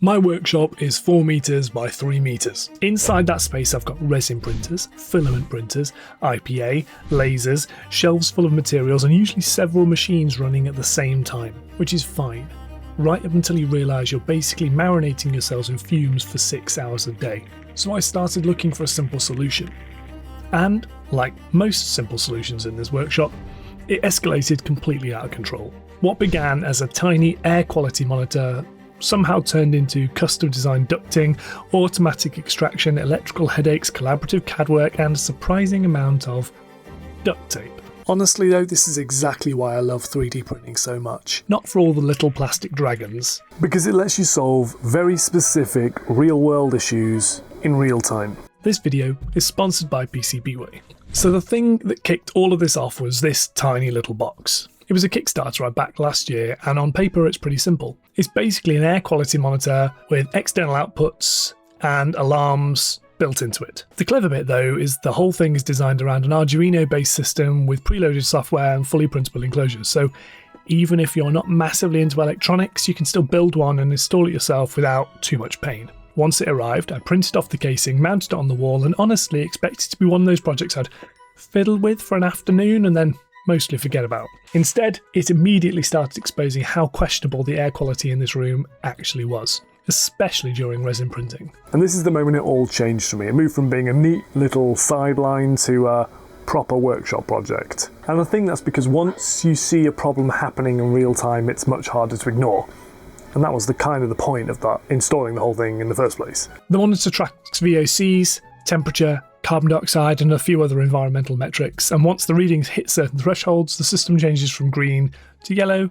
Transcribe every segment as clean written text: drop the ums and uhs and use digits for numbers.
My workshop is 4 meters by 3 meters. Inside that space I've got resin printers, filament printers, IPA, lasers, shelves full of materials and usually several machines running at the same time, which is fine. Right up until you realise you're basically marinating yourselves in fumes for 6 hours a day. So I started looking for a simple solution. And, like most simple solutions in this workshop, it escalated completely out of control. What began as a tiny air quality monitor somehow turned into custom designed ducting, automatic extraction, electrical headaches, collaborative CAD work, and a surprising amount of duct tape. Honestly though, this is exactly why I love 3D printing so much. Not for all the little plastic dragons. Because it lets you solve very specific real-world issues in real time. This video is sponsored by PCBWay. So the thing that kicked all of this off was this tiny little box. It was a Kickstarter I backed last year, and on paper it's pretty simple. It's basically an air quality monitor with external outputs and alarms built into it. The clever bit though is the whole thing is designed around an Arduino based system with preloaded software and fully printable enclosures. So even if you're not massively into electronics, you can still build one and install it yourself without too much pain. Once it arrived, I printed off the casing, mounted it on the wall, and honestly expected it to be one of those projects I'd fiddle with for an afternoon and then mostly forget about. Instead, it immediately started exposing how questionable the air quality in this room actually was, especially during resin printing. And this is the moment it all changed for me. It moved from being a neat little sideline to a proper workshop project. And I think that's because once you see a problem happening in real time, it's much harder to ignore. And that was the point of that, installing the whole thing in the first place. The monitor tracks VOCs, temperature, carbon dioxide and a few other environmental metrics, and once the readings hit certain thresholds, the system changes from green to yellow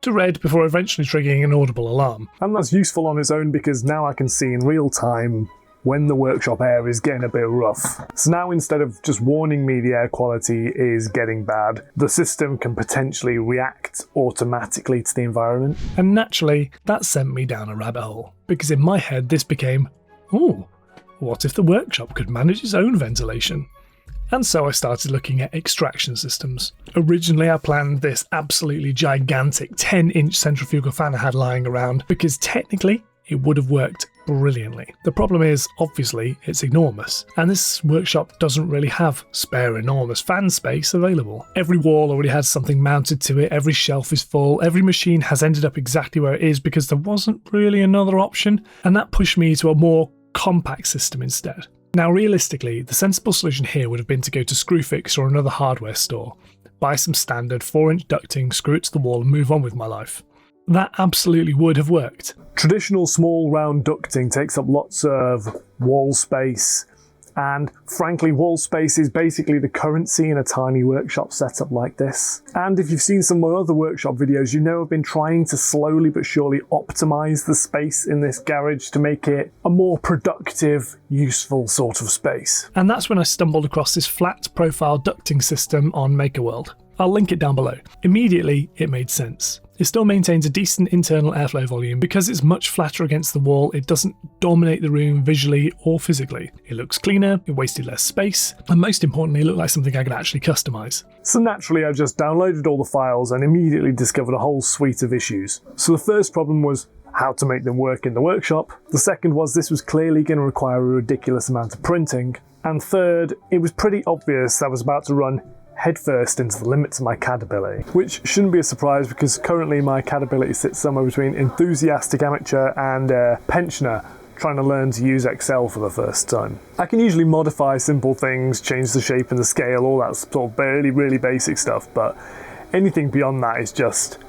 to red before eventually triggering an audible alarm. And that's useful on its own because now I can see in real time when the workshop air is getting a bit rough. So now instead of just warning me the air quality is getting bad, the system can potentially react automatically to the environment. And naturally, that sent me down a rabbit hole, because in my head this became, ooh, what if the workshop could manage its own ventilation? And so I started looking at extraction systems. Originally I planned this absolutely gigantic 10-inch centrifugal fan I had lying around because technically it would have worked brilliantly. The problem is, obviously, it's enormous, and this workshop doesn't really have spare enormous fan space available. Every wall already has something mounted to it, every shelf is full, every machine has ended up exactly where it is because there wasn't really another option, and that pushed me to a more compact system instead. Now realistically, the sensible solution here would have been to go to Screwfix or another hardware store, buy some standard 4-inch ducting, screw it to the wall and move on with my life. That absolutely would have worked. Traditional small round ducting takes up lots of wall space, and frankly wall space is basically the currency in a tiny workshop setup like this. And if you've seen some of my other workshop videos, you know I've been trying to slowly but surely optimize the space in this garage to make it a more productive, useful sort of space. And that's when I stumbled across this flat profile ducting system on MakerWorld. I'll link it down below. Immediately, it made sense. It still maintains a decent internal airflow volume. Because it's much flatter against the wall, it doesn't dominate the room visually or physically. It looks cleaner, it wasted less space, and most importantly, it looked like something I could actually customize. So naturally, I just downloaded all the files and immediately discovered a whole suite of issues. So the first problem was how to make them work in the workshop. The second was this was clearly going to require a ridiculous amount of printing. And third, it was pretty obvious I was about to run headfirst into the limits of my CAD ability, which shouldn't be a surprise because currently my CAD ability sits somewhere between enthusiastic amateur and pensioner trying to learn to use Excel for the first time. I can usually modify simple things, change the shape and the scale, all that sort of really basic stuff, but anything beyond that is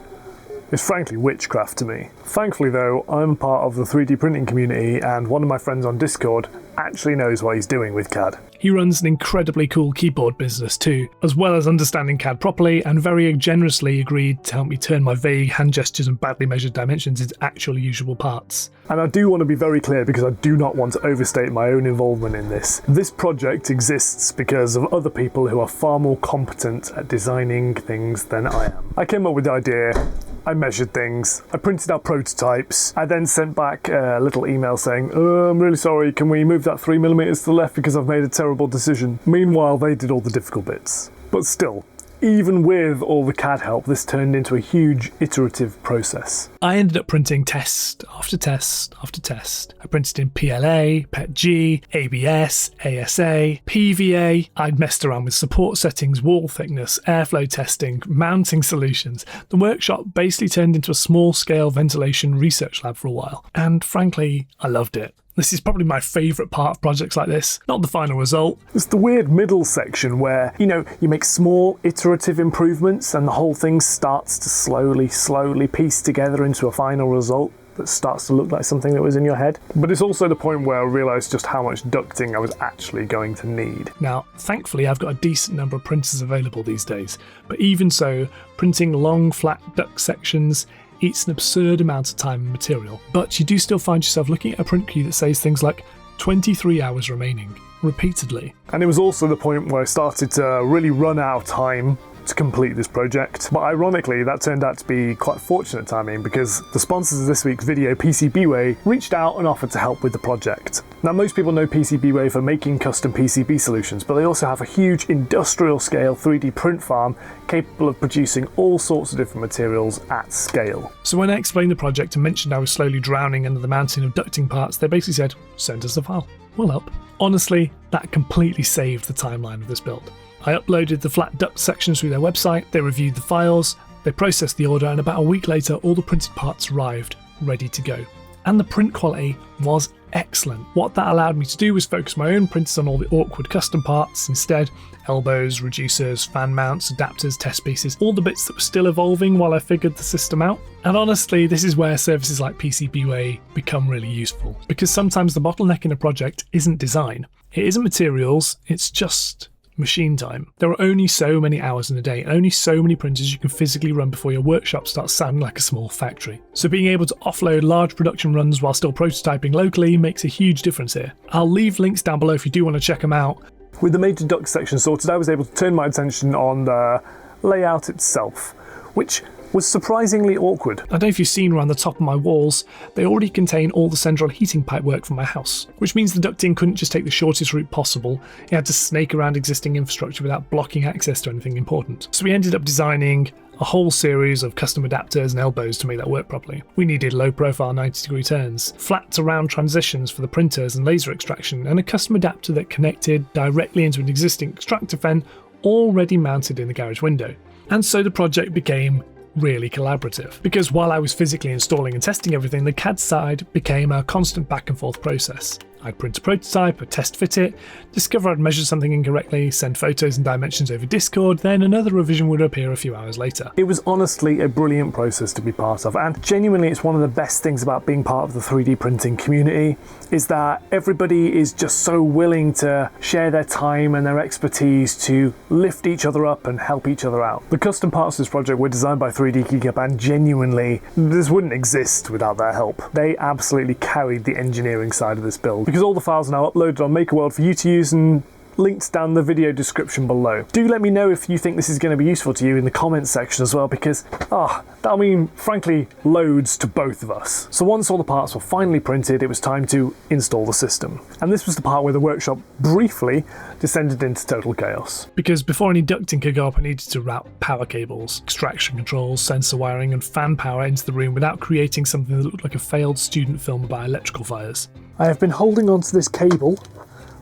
frankly witchcraft to me. Thankfully though, I'm part of the 3D printing community and one of my friends on Discord actually knows what he's doing with CAD. He runs an incredibly cool keyboard business too, as well as understanding CAD properly, and very generously agreed to help me turn my vague hand gestures and badly measured dimensions into actual usable parts. And I do want to be very clear because I do not want to overstate my own involvement in this. This project exists because of other people who are far more competent at designing things than I am. I came up with the idea, I measured things, I printed out prototypes, I then sent back a little email saying, I'm really sorry, can we move that 3mm to the left because I've made a terrible decision. Meanwhile, they did all the difficult bits. But still, even with all the CAD help, this turned into a huge iterative process. I ended up printing test after test after test. I printed in PLA, PETG, ABS, ASA, PVA. I'd messed around with support settings, wall thickness, airflow testing, mounting solutions. The workshop basically turned into a small-scale ventilation research lab for a while. And frankly, I loved it. This is probably my favourite part of projects like this, not the final result. It's the weird middle section where, you make small iterative improvements and the whole thing starts to slowly piece together into a final result that starts to look like something that was in your head. But it's also the point where I realised just how much ducting I was actually going to need. Now, thankfully, I've got a decent number of printers available these days, but even so, printing long, flat duct sections eats an absurd amount of time and material. But you do still find yourself looking at a print queue that says things like 23 hours remaining, repeatedly. And it was also the point where I started to really run out of time to complete this project. But ironically, that turned out to be quite fortunate timing because the sponsors of this week's video, PCBWay, reached out and offered to help with the project. Now, most people know PCBWay for making custom PCB solutions, but they also have a huge industrial scale 3D print farm capable of producing all sorts of different materials at scale. So when I explained the project and mentioned I was slowly drowning under the mountain of ducting parts, they basically said, send us the file, we'll help. Honestly, that completely saved the timeline of this build. I uploaded the flat duct sections through their website, they reviewed the files, they processed the order, and about a week later all the printed parts arrived, ready to go. And the print quality was excellent. What that allowed me to do was focus my own printers on all the awkward custom parts instead. Elbows, reducers, fan mounts, adapters, test pieces, all the bits that were still evolving while I figured the system out. And honestly, this is where services like PCBWay become really useful, because sometimes the bottleneck in a project isn't design. It isn't materials, it's just machine time. There are only so many hours in a day, and only so many printers you can physically run before your workshop starts sounding like a small factory. So being able to offload large production runs while still prototyping locally makes a huge difference here. I'll leave links down below if you do want to check them out. With the major duct section sorted, I was able to turn my attention on the layout itself, which was surprisingly awkward. I don't know if you've seen around the top of my walls, they already contain all the central heating pipework from my house, which means the ducting couldn't just take the shortest route possible. It had to snake around existing infrastructure without blocking access to anything important. So we ended up designing a whole series of custom adapters and elbows to make that work properly. We needed low profile 90-degree turns, flat to round transitions for the printers and laser extraction, and a custom adapter that connected directly into an existing extractor fan already mounted in the garage window. And so the project became really collaborative, because while I was physically installing and testing everything, the CAD side became a constant back and forth process. I'd print a prototype, I'd test fit it, discover I'd measured something incorrectly, send photos and dimensions over Discord, then another revision would appear a few hours later. It was honestly a brilliant process to be part of, and genuinely it's one of the best things about being part of the 3D printing community, is that everybody is just so willing to share their time and their expertise to lift each other up and help each other out. The custom parts of this project were designed by 3D Geekup, and genuinely, this wouldn't exist without their help. They absolutely carried the engineering side of this build, because all the files are now uploaded on MakerWorld for you to use and linked down the video description below. Do let me know if you think this is going to be useful to you in the comments section as well, because that'll mean, frankly, loads to both of us. So once all the parts were finally printed, it was time to install the system. And this was the part where the workshop briefly descended into total chaos. Because before any ducting could go up, I needed to route power cables, extraction controls, sensor wiring and fan power into the room without creating something that looked like a failed student film about electrical fires. I have been holding onto this cable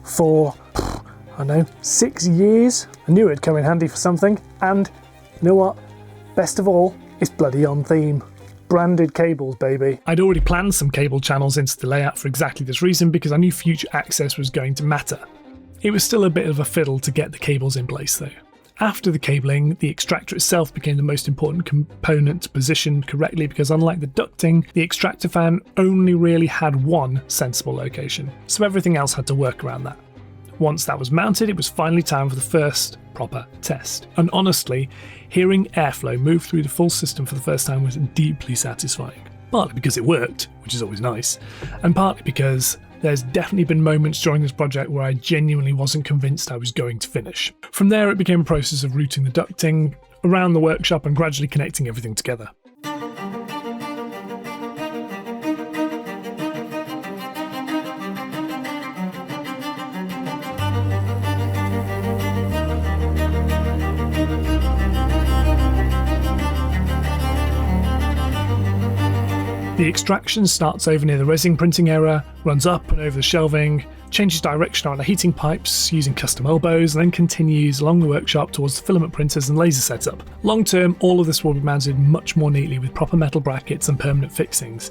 for 6 years. I knew it'd come in handy for something, and you know what? Best of all, it's bloody on theme. Branded cables, baby. I'd already planned some cable channels into the layout for exactly this reason, because I knew future access was going to matter. It was still a bit of a fiddle to get the cables in place though. After the cabling, the extractor itself became the most important component to position correctly, because unlike the ducting, the extractor fan only really had one sensible location, so everything else had to work around that. Once that was mounted, it was finally time for the first proper test. And honestly, hearing airflow move through the full system for the first time was deeply satisfying. Partly because it worked, which is always nice, and partly because there's definitely been moments during this project where I genuinely wasn't convinced I was going to finish. From there, it became a process of routing the ducting around the workshop and gradually connecting everything together. The extraction starts over near the resin printing area, runs up and over the shelving, changes direction on the heating pipes using custom elbows, and then continues along the workshop towards the filament printers and laser setup. Long term, all of this will be mounted much more neatly with proper metal brackets and permanent fixings.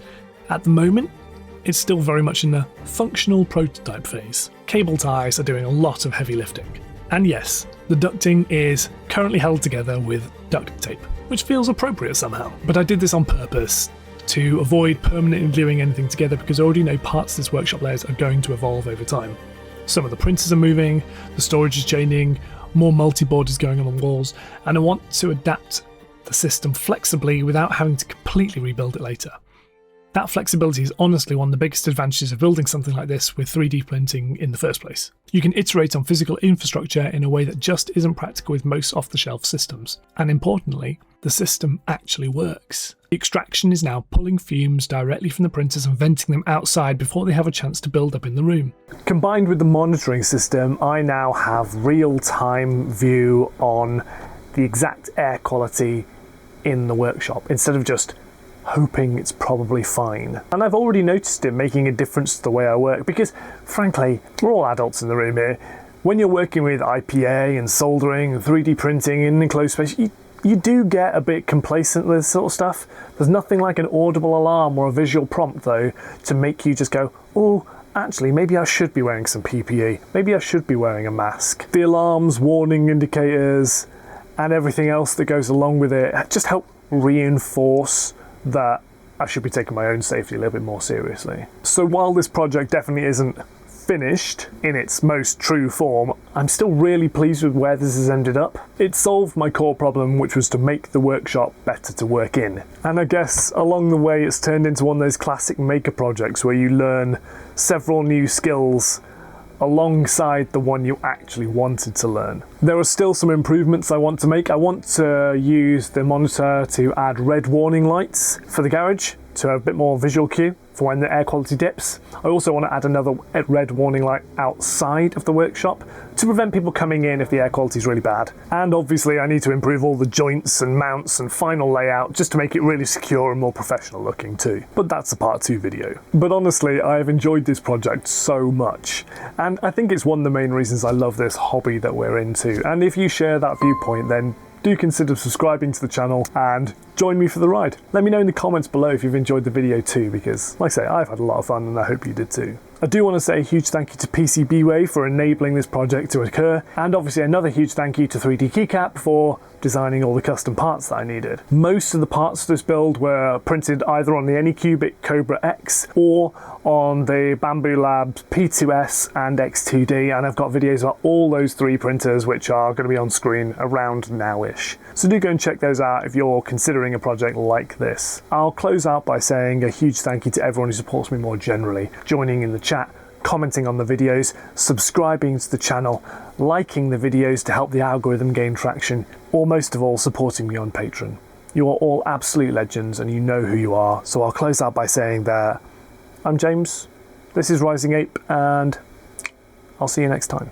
At the moment, it's still very much in the functional prototype phase. Cable ties are doing a lot of heavy lifting. And yes, the ducting is currently held together with duct tape, which feels appropriate somehow. But I did this on purpose to avoid permanently gluing anything together because I already know parts of this workshop layers are going to evolve over time. Some of the printers are moving, the storage is changing, more multi-board is going on the walls, and I want to adapt the system flexibly without having to completely rebuild it later. That flexibility is honestly one of the biggest advantages of building something like this with 3D printing in the first place. You can iterate on physical infrastructure in a way that just isn't practical with most off-the-shelf systems. And importantly, the system actually works. The extraction is now pulling fumes directly from the printers and venting them outside before they have a chance to build up in the room. Combined with the monitoring system, I now have real-time view on the exact air quality in the workshop, instead of just hoping it's probably fine. And I've already noticed it making a difference to the way I work because, frankly, we're all adults in the room here. When you're working with IPA and soldering and 3D printing in an enclosed space, you do get a bit complacent with this sort of stuff. There's nothing like an audible alarm or a visual prompt, though, to make you just go, oh, actually, maybe I should be wearing some PPE. Maybe I should be wearing a mask. The alarms, warning indicators, and everything else that goes along with it just help reinforce that I should be taking my own safety a little bit more seriously. So while this project definitely isn't finished in its most true form, I'm still really pleased with where this has ended up. It solved my core problem, which was to make the workshop better to work in. And I guess along the way it's turned into one of those classic maker projects where you learn several new skills alongside the one you actually wanted to learn. There are still some improvements I want to make. I want to use the monitor to add red warning lights for the garage to have a bit more visual cue for when the air quality dips. I also want to add another red warning light outside of the workshop to prevent people coming in if the air quality is really bad. And obviously I need to improve all the joints and mounts and final layout just to make it really secure and more professional looking too. But that's a part 2 video. But honestly, I have enjoyed this project so much. And I think it's one of the main reasons I love this hobby that we're into. And if you share that viewpoint, then do consider subscribing to the channel and join me for the ride. Let me know in the comments below if you've enjoyed the video too, because like I say, I've had a lot of fun and I hope you did too. I do want to say a huge thank you to PCBWay for enabling this project to occur, and obviously another huge thank you to 3D Keycap for designing all the custom parts that I needed. Most of the parts for this build were printed either on the Anycubic Cobra X or on the Bamboo Labs P2S and X2D, and I've got videos about all those 3 printers which are going to be on screen around now-ish. So do go and check those out if you're considering a project like this. I'll close out by saying a huge thank you to everyone who supports me more generally, joining in the chat, commenting on the videos, subscribing to the channel, liking the videos to help the algorithm gain traction, or most of all, supporting me on Patreon. You are all absolute legends and you know who you are, so I'll close out by saying that I'm James, this is RisingApe, and I'll see you next time.